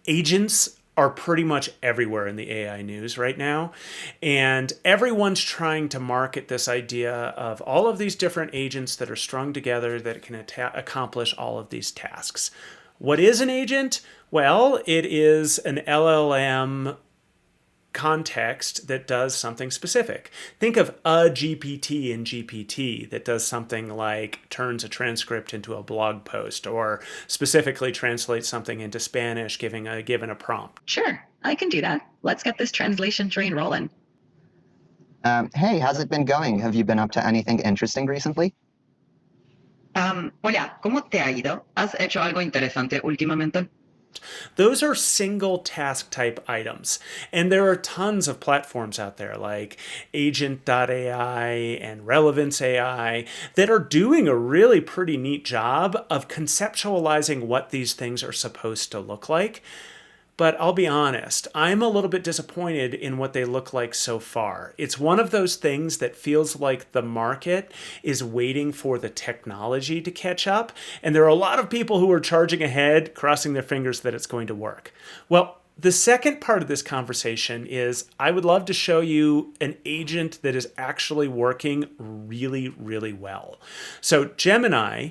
Agents are pretty much everywhere in the AI news right now. And everyone's trying to market this idea of all of these different agents that are strung together that can accomplish all of these tasks. What is an agent? Well, it is an LLM context that does something specific. Think of a GPT in GPT that does something like turns a transcript into a blog post or specifically translates something into Spanish given a prompt. Sure, I can do that. Let's get this translation train rolling. Hey, how's it been going? Have you been up to anything interesting recently? Hola, ¿cómo te ha ido? ¿Has hecho algo interesante últimamente? Those are single task type items. And there are tons of platforms out there like Agent.ai and Relevance AI that are doing a really pretty neat job of conceptualizing what these things are supposed to look like. But I'll be honest, I'm a little bit disappointed in what they look like so far. It's one of those things that feels like the market is waiting for the technology to catch up. And there are a lot of people who are charging ahead, crossing their fingers that it's going to work. Well, the second part of this conversation is I would love to show you an agent that is actually working really, really well. So Gemini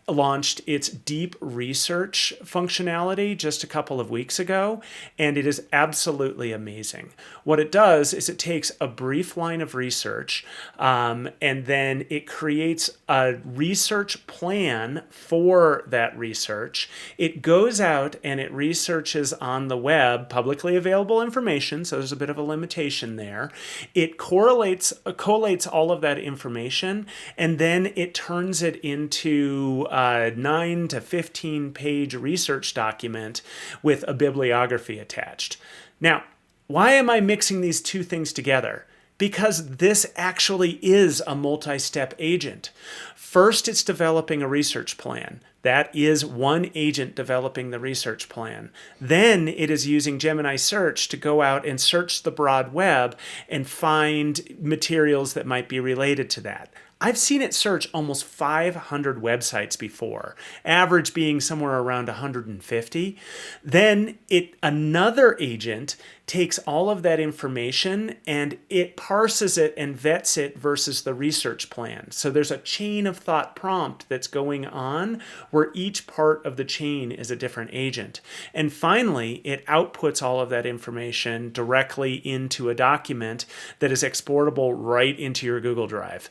launched its deep research functionality just a couple of weeks ago, and it is absolutely amazing. What it does is it takes a brief line of research and then it creates a research plan for that research. It goes out and it researches on the web publicly available information, so there's a bit of a limitation there. It collates all of that information, and then it turns it into a 9 to 15 page research document with a bibliography attached. Now, why am I mixing these two things together? Because this actually is a multi-step agent. First, it's developing a research plan. That is one agent developing the research plan. Then it is using Gemini Search to go out and search the broad web and find materials that might be related to that. I've seen it search almost 500 websites before, average being somewhere around 150. Then another agent takes all of that information and it parses it and vets it versus the research plan. So there's a chain of thought prompt that's going on where each part of the chain is a different agent. And finally, it outputs all of that information directly into a document that is exportable right into your Google Drive.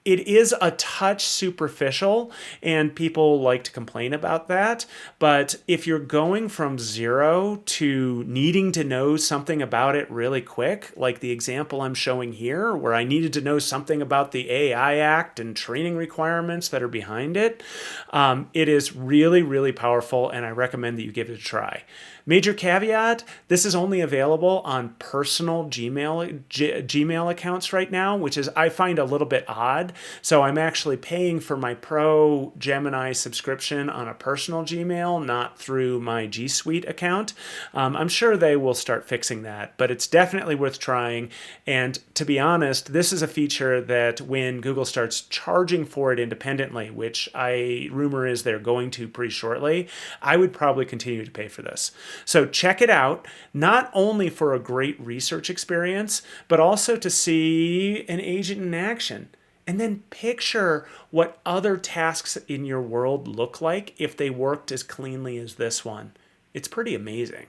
It is a touch superficial, and people like to complain about that. But if you're going from zero to needing to know something about it really quick, like the example I'm showing here, where I needed to know something about the AI Act and training requirements that are behind it, it is really, really powerful, and I recommend that you give it a try. Major caveat, this is only available on personal Gmail accounts right now, which is I find a little bit odd. So I'm actually paying for my Pro Gemini subscription on a personal Gmail, not through my G Suite account. I'm sure they will start fixing that, but it's definitely worth trying. And to be honest, this is a feature that when Google starts charging for it independently, which rumor is they're going to pretty shortly, I would probably continue to pay for this. So check it out, not only for a great research experience, but also to see an agent in action. And then picture what other tasks in your world look like if they worked as cleanly as this one. It's pretty amazing.